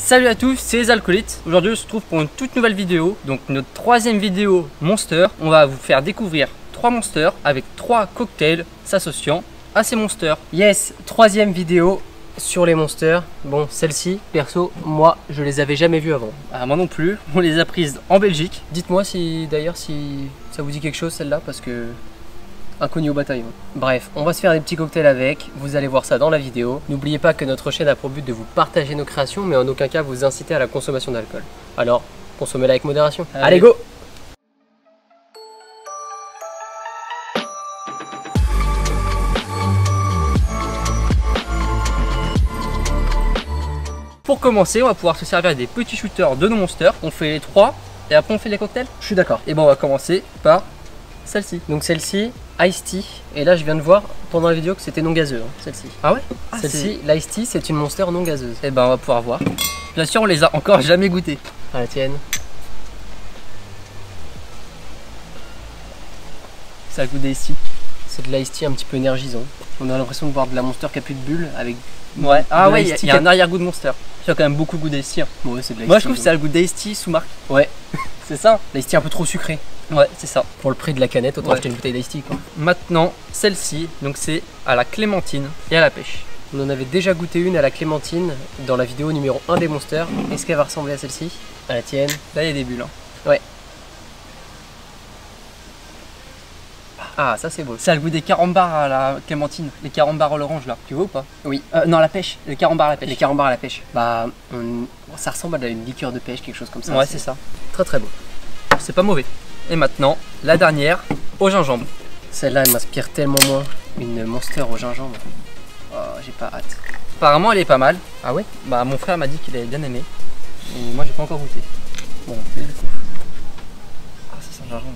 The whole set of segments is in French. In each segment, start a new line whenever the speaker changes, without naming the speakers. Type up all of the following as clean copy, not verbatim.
Salut à tous, c'est les Alcoolites. Aujourd'hui on se retrouve pour une toute nouvelle vidéo. Donc notre troisième vidéo Monster. On va vous faire découvrir 3 Monsters avec 3 cocktails s'associant à ces Monsters.
Yes, troisième vidéo sur les Monsters. Bon, celle-ci, perso, moi je les avais jamais vues avant.
Ah, moi non plus, on les a prises en Belgique.
Dites-moi si d'ailleurs si ça vous dit quelque chose celle-là, parce que inconnu au bataillon. Bref, on va se faire des petits cocktails avec, vous allez voir ça dans la vidéo. N'oubliez pas que notre chaîne a pour but de vous partager nos créations, mais en aucun cas vous inciter à la consommation d'alcool. Alors, consommez-la avec modération. Allez go!
Pour commencer, on va pouvoir se servir des petits shooters de nos Monsters. On fait les 3 et après on fait les cocktails.
Je suis d'accord.
Et bon, on va commencer par celle-ci.
Donc celle-ci, Iced Tea. Et là je viens de voir pendant la vidéo que c'était non gazeux, hein, celle-ci.
Ah ouais?
Celle-ci, l'Iced Tea, c'est une Monster non gazeuse.
Et ben on va pouvoir voir. Bien sûr, on les a encore jamais goûtés.
À la tienne.
Ça a le goût des ici.
C'est de l'Iced Tea un petit peu énergisant. On a l'impression de boire de la Monster qui a plus de bulles avec...
Ouais, ah ouais,
l'Iced
il y a un arrière-goût de Monster. Il y a quand même beaucoup de goût d'Ice Tea.
Ouais, c'est de l'Iced
Moi je trouve
Tea,
que ça a le goût d'Ice Tea sous marque.
Ouais,
C'est ça?
l'Iced Tea un peu trop sucré.
Ouais, c'est ça.
Pour le prix de la canette, autant
Ouais.
acheter une bouteille d'Iced Tea quoi.
Maintenant, celle-ci, donc c'est à la clémentine et à la pêche.
On en avait déjà goûté une à la clémentine dans la vidéo numéro 1 des Monsters. Est-ce qu'elle va ressembler à celle-ci? À la tienne.
Là, il y a des bulles. Hein.
Ouais. Ah, ça c'est beau.
Ça a le goût des carambars à la clémentine. Les carambars à l'orange là. Tu vois ou pas?
Oui.
Non, la pêche. Les carambars à la pêche.
Les carambars à la pêche. Bah, ça ressemble à une liqueur de pêche, quelque chose comme ça.
Ouais, c'est ça.
Très très beau.
C'est pas mauvais. Et maintenant, la dernière au gingembre.
Celle-là, elle m'inspire tellement moins. Une Monster au gingembre. Oh, j'ai pas hâte.
Apparemment, elle est pas mal.
Ah ouais?
Bah, mon frère m'a dit qu'il avait bien aimé. Et moi, j'ai pas encore goûté. Bon, on fait du coup. Ah, ça sent le gingembre.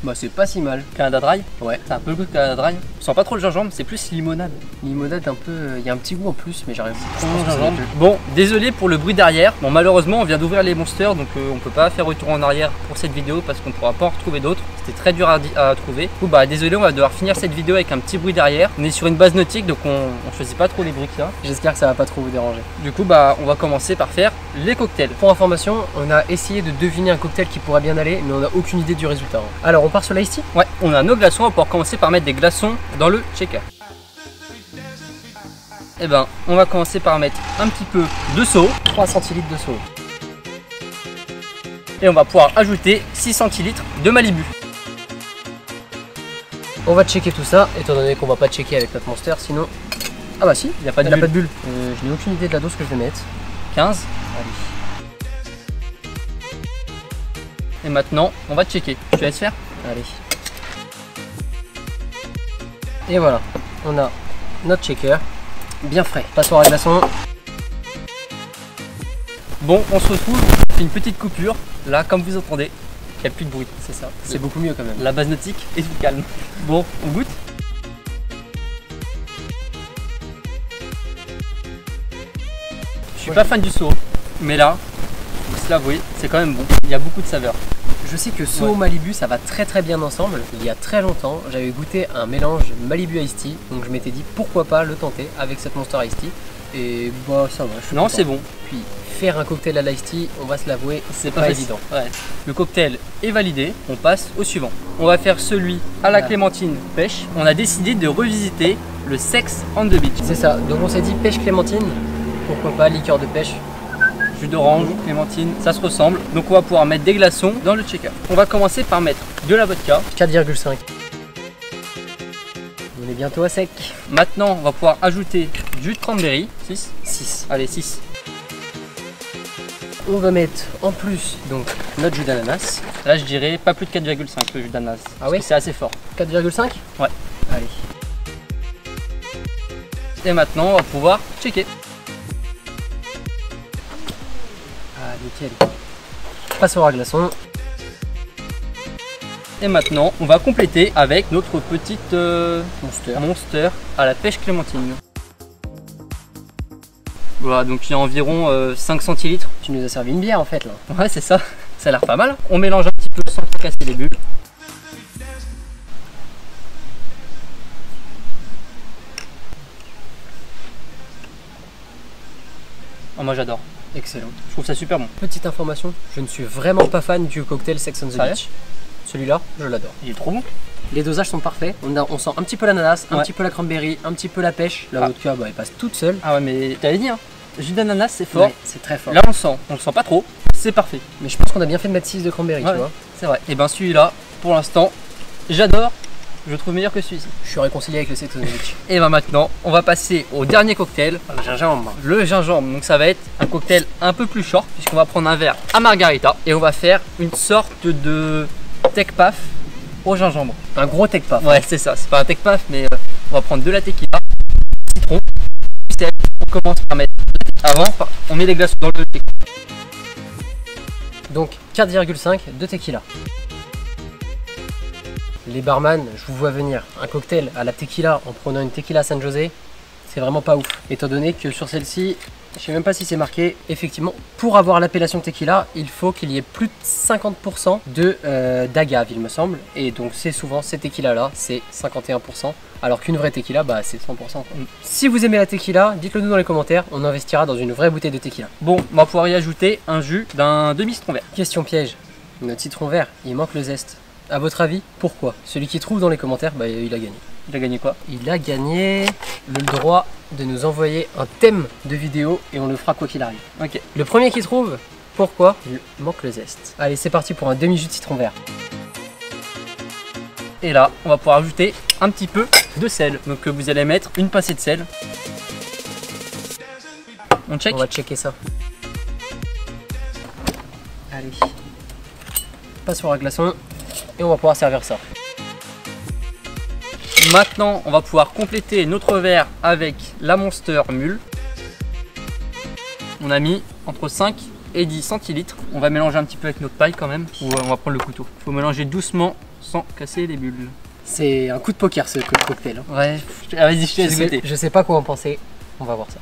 Bah, c'est pas si mal.
Canada Dry.
Ouais.
C'est un peu le goût de Canada Dry. On sent pas trop le gingembre, c'est plus limonade.
Limonade un peu. Il y a un petit goût en plus, mais j'arrive pas
Bon, gingembre. Bon, désolé pour le bruit derrière. Bon, malheureusement, on vient d'ouvrir les Monsters, donc on peut pas faire retour en arrière pour cette vidéo parce qu'on pourra pas en retrouver d'autres. C'était très dur à trouver. Du coup, bah désolé, on va devoir finir cette vidéo avec un petit bruit derrière. On est sur une base nautique, donc on choisit pas trop les bruits qu'il y a.
J'espère que ça va pas trop vous déranger.
Du coup, bah on va commencer par faire les cocktails.
Pour information, on a essayé de deviner un cocktail qui pourrait bien aller, mais on n'a aucune idée du résultat. Alors, on part sur l'Iced Tea?
Ouais, on a nos glaçons, on va pouvoir commencer par mettre des glaçons dans le shaker. Et ben, on va commencer par mettre un petit peu de seau.
3 centilitres de seau.
Et on va pouvoir ajouter 6 centilitres de Malibu.
On va checker tout ça, étant donné qu'on va pas checker avec notre Monster, sinon... Ah bah si,
Il n'y a pas de
elle a
bulle.
pas de bulle. Je n'ai aucune idée de la dose que je vais mettre.
15.
Allez.
Et maintenant, on va checker. Je te laisse faire.
Allez. Et voilà, on a notre shaker bien frais. Passoire à glaçons.
Bon, on se retrouve. On fait une petite coupure. Là, comme vous entendez, il n'y a plus de bruit.
C'est ça, c'est beaucoup mieux quand même.
La base nautique est tout calme. Bon, on goûte. Je suis pas fan du saut, mais là, faut se l'avouer, c'est quand même bon. Il y a beaucoup de saveurs.
Je sais que Soho
Ouais.
Malibu ça va très très bien ensemble. Il y a très longtemps, j'avais goûté un mélange Malibu Iced Tea, donc je m'étais dit pourquoi pas le tenter avec cette Monster Iced Tea. Et bah ça va, je suis
Non,
content.
c'est bon.
Puis faire un cocktail à l'Iced Tea, on va se l'avouer, c'est pas
facile.
évident.
Ouais. Le cocktail est validé, on passe au suivant. On va faire celui à la clémentine pêche. On a décidé de revisiter le Sex on the Beach.
C'est ça, donc on s'est dit pêche clémentine, pourquoi pas liqueur de pêche.
Jus d'orange, clémentine, ça se ressemble. Donc on va pouvoir mettre des glaçons dans le shaker. On va commencer par mettre de la vodka.
4,5. On est bientôt à sec.
Maintenant, on va pouvoir ajouter du jus de cranberry. 6.
6.
Allez, 6.
On va mettre en plus donc notre jus d'ananas.
Là, je dirais pas plus de 4,5 le jus d'ananas.
Ah oui?
C'est assez fort.
4,5.
Ouais.
Allez.
Et maintenant, on va pouvoir checker.
Ah nickel. Passoire à glaçons.
Et maintenant, on va compléter avec notre petite
Monster.
Monster à la pêche clémentine. Voilà, donc il y a environ 5 centilitres.
Tu nous as servi une bière en fait là.
Ouais, c'est ça. Ça a l'air pas mal. On mélange un petit peu sans casser les bulles. Oh, moi j'adore.
Excellent.
Je trouve ça super bon.
Petite information, je ne suis vraiment pas fan du cocktail Sex on the
Sérieux?
Beach. Celui-là, je l'adore.
Il est trop bon.
Les dosages sont parfaits. On sent un petit peu l'ananas, un
Ouais.
petit peu la cranberry, un petit peu la pêche. La
Ah.
vodka, bah, elle passe toute seule.
Ah ouais, mais t'avais dit, hein. Jus d'ananas, c'est fort.
Ouais, c'est très fort.
Là, on le sent pas trop. C'est parfait.
Mais je pense qu'on a bien fait de mettre 6 de cranberry,
Ouais,
tu vois.
c'est vrai. Et ben celui-là, pour l'instant, j'adore. Je le trouve meilleur que celui-ci.
Je suis réconcilié avec le Sex on the Beach.
Et ben maintenant, on va passer au dernier cocktail,
Le gingembre.
le gingembre. Donc ça va être un cocktail un peu plus short, puisqu'on va prendre un verre à margarita et on va faire une sorte de tech paf au gingembre.
Un gros tech paf.
Ouais, c'est ça. C'est pas un tech paf, mais on va prendre de la tequila, citron, du sel. On commence par mettre avant, on met les glaçons dans le tequila.
Donc 4,5 de tequila. Les barman, je vous vois venir. Un cocktail à la tequila en prenant une tequila San José, c'est vraiment pas ouf. Étant donné que sur celle-ci, je sais même pas si c'est marqué, effectivement, pour avoir l'appellation tequila, il faut qu'il y ait plus de 50% d'agave, il me semble. Et donc c'est souvent ces tequila-là, c'est 51%. Alors qu'une vraie tequila, bah c'est 100%. Quoi. Si vous aimez la tequila, dites-le nous dans les commentaires, on investira dans une vraie bouteille de tequila.
Bon, on va pouvoir y ajouter un jus d'un demi-citron vert.
Question piège, notre citron vert, il manque le zeste. À votre avis, pourquoi? Celui qui trouve dans les commentaires, bah, il a gagné.
Il a gagné quoi?
Il a gagné le droit de nous envoyer un thème de vidéo et on le fera quoi qu'il arrive.
Ok.
Le premier qui trouve, pourquoi? Il manque le zeste. Allez, c'est parti pour un demi-jus de citron vert.
Et là, on va pouvoir ajouter un petit peu de sel. Donc vous allez mettre une pincée de sel. On check?
On va checker ça. Allez. Pas sur un glaçon et on va pouvoir servir ça.
Maintenant, on va pouvoir compléter notre verre avec la Monster Mule. On a mis entre 5 et 10 centilitres. On va mélanger un petit peu avec notre paille quand même. Ou on va prendre le couteau. Il faut mélanger doucement sans casser les bulles.
C'est un coup de poker ce cocktail. Hein.
Ouais, ah, vas-y, je te laisse goûter.
Je sais pas quoi en penser. On va voir ça.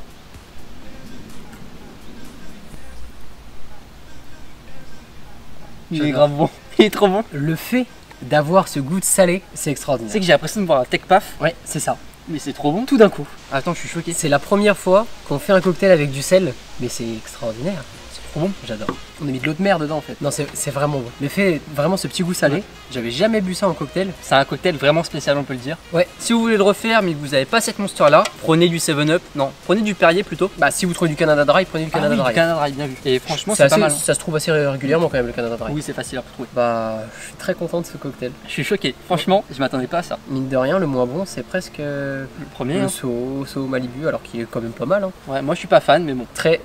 Il est grave bon. Il est trop bon.
Le fait d'avoir ce goût de salé, c'est
Tu
extraordinaire.
sais que j'ai l'impression de boire un tech paf,
Ouais, c'est ça.
mais c'est trop bon.
Tout d'un coup.
Attends, je suis choqué.
C'est la première fois qu'on fait un cocktail avec du sel, mais c'est extraordinaire.
C'est trop bon.
J'adore. On a mis de l'eau de mer dedans en fait. Non, c'est vraiment bon. Le fait, vraiment ce petit goût salé,
Ouais.
j'avais jamais bu ça en cocktail.
C'est un cocktail vraiment spécial, on peut le dire.
Ouais.
Si vous voulez le refaire, mais que vous n'avez pas cette Monster là, prenez du 7-Up. Non, prenez du Perrier plutôt.
Bah, si vous trouvez du Canada Dry, prenez du Canada Dry.
Du Canada Dry, bien vu. Et franchement,
C'est
c'est pas
assez-
mal.
Ça se trouve assez régulièrement quand même le Canada Dry.
Oui, c'est facile à retrouver.
Bah, je suis très content de ce cocktail.
Je suis choqué. Franchement, je m'attendais pas à ça.
Mine de rien, le moins bon, c'est presque
Le premier.
le
Hein.
Soho Malibu, alors qu'il est quand même pas mal. Hein.
Ouais, moi je suis pas fan, mais bon.
Très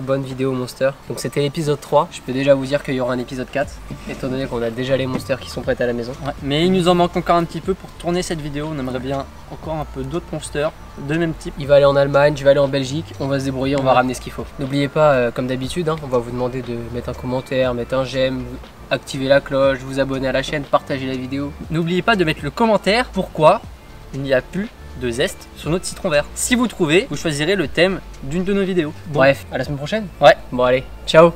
bonne vidéo Monster. Donc c'était l'épisode 3. Je peux déjà vous dire qu'il y aura un épisode 4, étant donné qu'on a déjà les Monsters qui sont prêts à la maison.
Ouais. Mais il nous en manque encore un petit peu pour tourner cette vidéo. On aimerait bien encore un peu d'autres Monsters de même type.
Il va aller en Allemagne, je vais aller en Belgique, on va se débrouiller, on va
Ouais.
ramener ce qu'il faut. N'oubliez pas, comme d'habitude, hein, on va vous demander de mettre un commentaire, mettre un j'aime, activer la cloche, vous abonner à la chaîne, partager la vidéo.
N'oubliez pas de mettre le commentaire pourquoi il n'y a plus de zeste sur notre citron vert. Si vous trouvez, vous choisirez le thème d'une de nos vidéos. Bon.
Bref, à la semaine prochaine.
Ouais.
Bon allez, ciao.